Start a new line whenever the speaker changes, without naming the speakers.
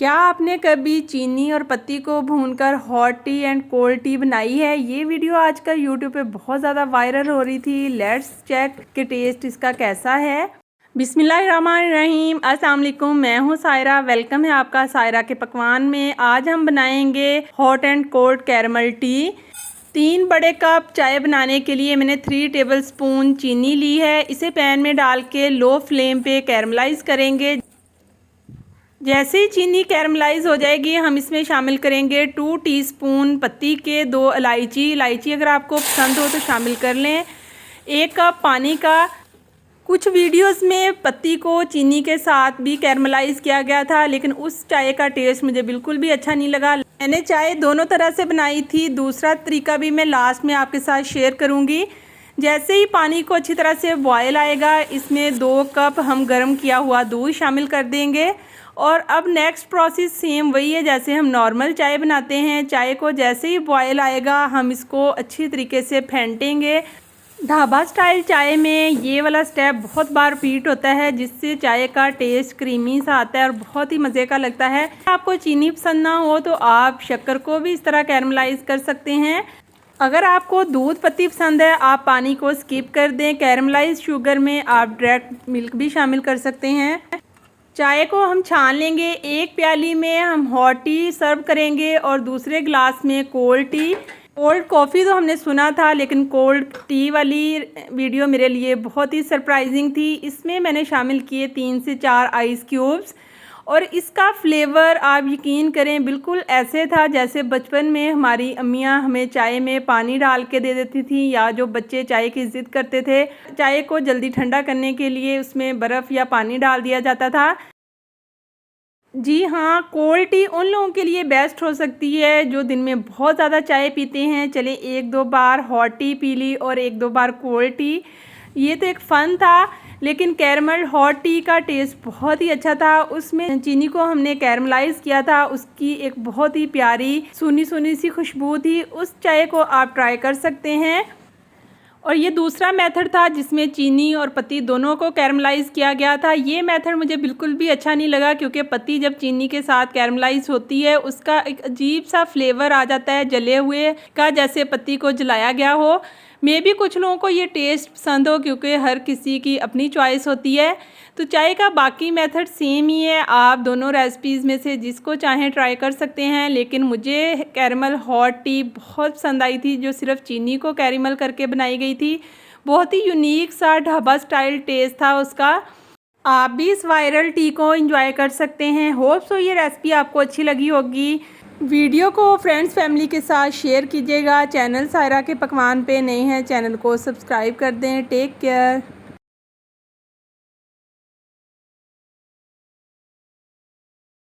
क्या आपने कभी चीनी और पत्ती को भूनकर hot T and cold T बनाई है? ये वीडियो आजकल यूट्यूब पे बहुत ज़्यादा वायरल हो रही थी। लेट्स चेक कि टेस्ट इसका कैसा है। बिस्मिल्लाहिर्रहमानिर्रहीम, अस्सलाम वालेकुम। मैं हूँ सायरा। वेलकम है आपका सायरा के पकवान में। आज हम बनाएंगे hot and cold caramel T. 3 बड़े कप चाय बनाने के लिए मैंने 3 टेबलस्पून चीनी ली है। इसे पैन में डाल के लो फ्लेम पे कैरमलाइज़ करेंगे। जैसे ही चीनी कैरमलाइज़ हो जाएगी हम इसमें शामिल करेंगे 2 टीस्पून पत्ती के, 2 इलायची अगर आपको पसंद हो तो शामिल कर लें, 1 कप पानी का। कुछ वीडियोस में पत्ती को चीनी के साथ भी कैरमलाइज़ किया गया था, लेकिन उस चाय का टेस्ट मुझे बिल्कुल भी अच्छा नहीं लगा। मैंने चाय दोनों तरह से बनाई थी। दूसरा तरीका भी मैं लास्ट में आपके साथ शेयर करूँगी। जैसे ही पानी को अच्छी तरह से बॉयल आएगा, इसमें 2 कप हम गर्म किया हुआ दूध शामिल कर देंगे। और अब नेक्स्ट प्रोसेस सेम वही है जैसे हम नॉर्मल चाय बनाते हैं। चाय को जैसे ही बॉयल आएगा हम इसको अच्छी तरीके से फेंटेंगे। ढाबा स्टाइल चाय में ये वाला स्टेप बहुत बार रिपीट होता है, जिससे चाय का टेस्ट क्रीमी सा आता है और बहुत ही मज़े का लगता है। आपको चीनी पसंद ना हो तो आप शक्कर को भी इस तरह कैरमलाइज़ कर सकते हैं। अगर आपको दूध पत्ती पसंद है आप पानी को स्किप कर दें। कैरमलाइज शुगर में आप डायरेक्ट मिल्क भी शामिल कर सकते हैं। चाय को हम छान लेंगे। 1 प्याली में हम हॉट टी सर्व करेंगे और दूसरे ग्लास में कोल्ड टी। कोल्ड कॉफ़ी तो हमने सुना था, लेकिन कोल्ड टी वाली वीडियो मेरे लिए बहुत ही सरप्राइजिंग थी। इसमें मैंने शामिल किए 3 से 4 आइस क्यूब्स और इसका फ्लेवर आप यकीन करें बिल्कुल ऐसे था जैसे बचपन में हमारी अम्मियाँ हमें चाय में पानी डाल के दे देती थी, या जो बच्चे चाय की ज़िद करते थे, चाय को जल्दी ठंडा करने के लिए उसमें बर्फ़ या पानी डाल दिया जाता था। जी हाँ, कोल्ड टी उन लोगों के लिए बेस्ट हो सकती है जो दिन में बहुत ज़्यादा चाय पीते हैं। चले 1-2 बार हॉट टी पी ली और 1-2 बार कोल्ड टी। ये तो एक फ़न था, लेकिन कैरमल हॉट टी का टेस्ट बहुत ही अच्छा था। उसमें चीनी को हमने कैरमलाइज़ किया था, उसकी एक बहुत ही प्यारी सूनी सूनी सी खुशबू थी। उस चाय को आप ट्राई कर सकते हैं। और ये दूसरा मेथड था जिसमें चीनी और पत्ती दोनों को कैरमलाइज़ किया गया था। ये मेथड मुझे बिल्कुल भी अच्छा नहीं लगा, क्योंकि पत्ती जब चीनी के साथ कैरमलाइज़ होती है उसका एक अजीब सा फ्लेवर आ जाता है, जले हुए का, जैसे पत्ती को जलाया गया हो। मे भी कुछ लोगों को ये टेस्ट पसंद हो, क्योंकि हर किसी की अपनी चॉइस होती है। तो चाय का बाकी मेथड सेम ही है। आप दोनों रेसिपीज़ में से जिसको चाहें ट्राई कर सकते हैं, लेकिन मुझे कैरमल हॉट टी बहुत पसंद आई थी, जो सिर्फ चीनी को कैरमल करके बनाई गई थी। बहुत ही यूनिक सा ढाबा स्टाइल टेस्ट था उसका। आप भी इस वायरल टी को एंजॉय कर सकते हैं। होप सो ये रेसिपी आपको अच्छी लगी होगी। वीडियो को फ्रेंड्स फैमिली के साथ शेयर कीजिएगा। चैनल सायरा के पकवान पे नए हैं, चैनल को सब्सक्राइब कर दें। Take care.